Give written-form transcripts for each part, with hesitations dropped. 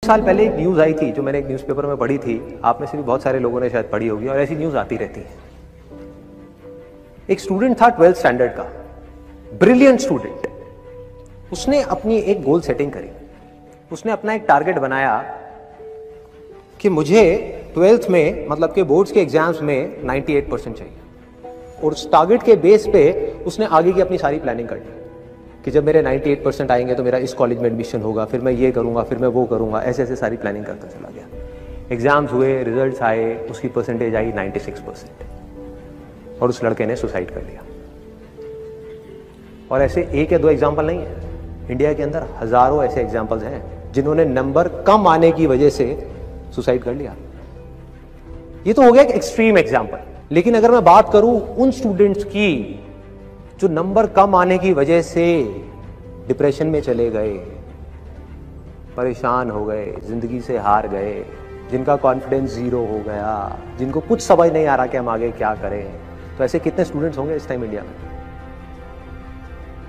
साल पहले एक न्यूज़ आई थी जो मैंने एक न्यूज़पेपर में पढ़ी थी, आप में से भी बहुत सारे लोगों ने शायद पढ़ी होगी और ऐसी न्यूज़ आती रहती है। एक स्टूडेंट था 12th स्टैंडर्ड का, ब्रिलियंट स्टूडेंट। उसने अपनी एक गोल सेटिंग करी, उसने अपना एक टारगेट बनाया कि मुझे 12th में मतलब के बोर्ड्स के एग्जाम्स में 98% चाहिए, और उस टारगेट के बेस पे उसने आगे की अपनी सारी प्लानिंग कर ली कि जब मेरे 98% आएंगे तो मेरा इस कॉलेज में एडमिशन होगा, फिर मैं ये करूंगा, फिर मैं वो करूंगा, ऐसे ऐसे सारी प्लानिंग करता चला गया। एग्जाम्स हुए, रिजल्ट्स आए, उसकी परसेंटेज आई 96% और उस लड़के ने सुसाइड कर लिया। और ऐसे एक या दो एग्जाम्पल नहीं है, इंडिया के अंदर हजारों ऐसे एग्जाम्पल्स हैं जिन्होंने नंबर कम आने की वजह से सुसाइड कर लिया। ये तो हो गया एक एक्सट्रीम एग्जाम्पल, लेकिन अगर मैं बात करूं उन स्टूडेंट्स की जो नंबर कम आने की वजह से डिप्रेशन में चले गए, परेशान हो गए, जिंदगी से हार गए, जिनका कॉन्फिडेंस जीरो हो गया, जिनको कुछ समझ नहीं आ रहा कि हम आगे क्या करें, तो ऐसे कितने स्टूडेंट्स होंगे इस टाइम इंडिया में?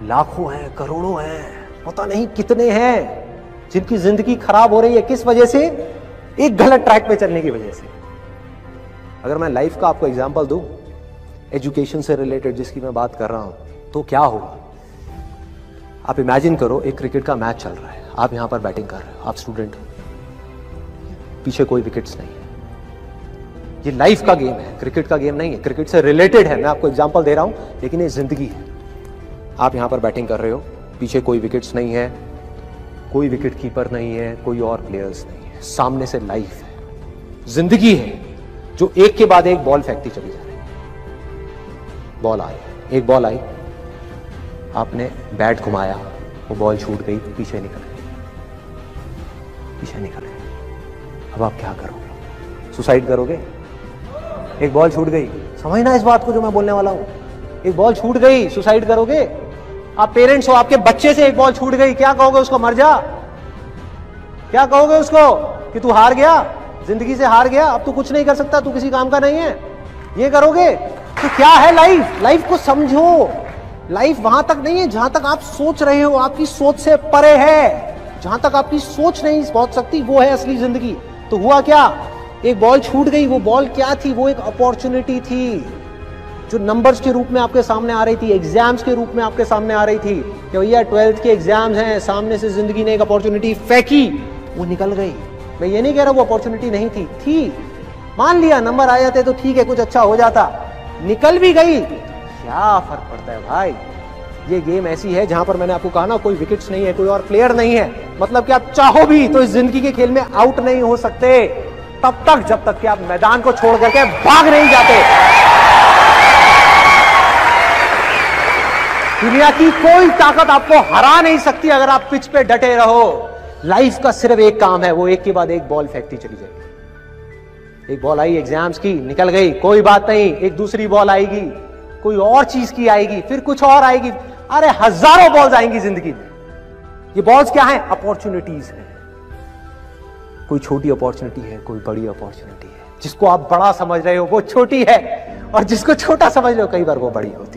लाखों हैं, करोड़ों हैं, पता नहीं कितने हैं जिनकी जिंदगी खराब हो रही है। किस वजह से? एक गलत ट्रैक पे चलने की वजह से। अगर मैं लाइफ का आपको एग्जांपल दूं, एजुकेशन से रिलेटेड जिसकी मैं बात कर रहा हूं, तो क्या होगा? आप इमेजिन करो एक क्रिकेट का मैच चल रहा है, आप यहां पर बैटिंग कर रहे हो, आप स्टूडेंट हो, पीछे कोई विकेट्स नहीं है। ये लाइफ का गेम है, क्रिकेट का गेम नहीं है, क्रिकेट से रिलेटेड है, मैं आपको एग्जांपल दे रहा हूं, लेकिन ये जिंदगी है। आप यहां पर बैटिंग कर रहे हो, पीछे कोई विकेट्स नहीं है, कोई विकेट कीपर नहीं है, कोई और प्लेयर्स नहीं है, सामने से लाइफ है, जिंदगी है जो एक के बाद एक बॉल फेंकती चली जा रही है। बॉल आई, एक बॉल आई, आपने बैट घुमाया, वो बॉल छूट गई, पीछे निकल गई, पीछे निकल गई। अब आप क्या करोगे? सुसाइड करोगे? एक बॉल छूट गई, समझना इस बात को जो मैं बोलने वाला हूं, एक बॉल छूट गई, सुसाइड करोगे? आप पेरेंट्स हो, आपके बच्चे से एक बॉल छूट गई, क्या कहोगे उसको? मर जा? क्या कहोगे उसको कि तू हार गया, जिंदगी से हार गया, अब तू कुछ नहीं कर सकता, तू किसी काम का नहीं है? ये करोगे? तो क्या है लाइफ? लाइफ को समझो। लाइफ वहां तक नहीं है जहां तक आप सोच रहे हो, आपकी सोच से परे है। जहां तक आपकी सोच नहीं पहुंच सकती वो है असली जिंदगी। तो हुआ क्या? एक बॉल छूट गई। वो बॉल क्या थी? वो एक अपॉर्चुनिटी थी जो नंबर्स के रूप में आपके सामने आ रही थी, एग्जाम्स के रूप में आपके सामने आ रही थी कि भैया 12th के एग्जाम्स हैं, सामने से जिंदगी ने एक अपॉर्चुनिटी फेंकी, वो निकल गई। मैं ये नहीं कह रहा वो अपॉर्चुनिटी नहीं थी, मान लिया नंबर आ जाते तो ठीक है, कुछ अच्छा हो जाता, निकल भी गई, क्या फर्क पड़ता है भाई? ये गेम ऐसी है जहां पर मैंने आपको कहा ना, कोई विकेट्स नहीं है, कोई और प्लेयर नहीं है, मतलब कि आप चाहो भी तो इस जिंदगी के खेल में आउट नहीं हो सकते तब तक जब तक कि आप मैदान को छोड़ करके भाग नहीं जाते। दुनिया की कोई ताकत आपको हरा नहीं सकती अगर आप पिच पे डटे रहो। लाइफ का सिर्फ एक काम है, वो एक के बाद एक बॉल फेंकती चली जाएगी। एक बॉल आई एग्जाम्स की, निकल गई, कोई बात नहीं, एक दूसरी बॉल आएगी, कोई और चीज की आएगी, फिर कुछ और आएगी, अरे हजारों बॉल्स आएंगी जिंदगी में। ये बॉल्स क्या है? अपॉर्चुनिटीज है। कोई छोटी अपॉर्चुनिटी है, कोई बड़ी अपॉर्चुनिटी है। जिसको आप बड़ा समझ रहे हो वो छोटी है, और जिसको छोटा समझ रहे हो कई बार वो बड़ी होती है।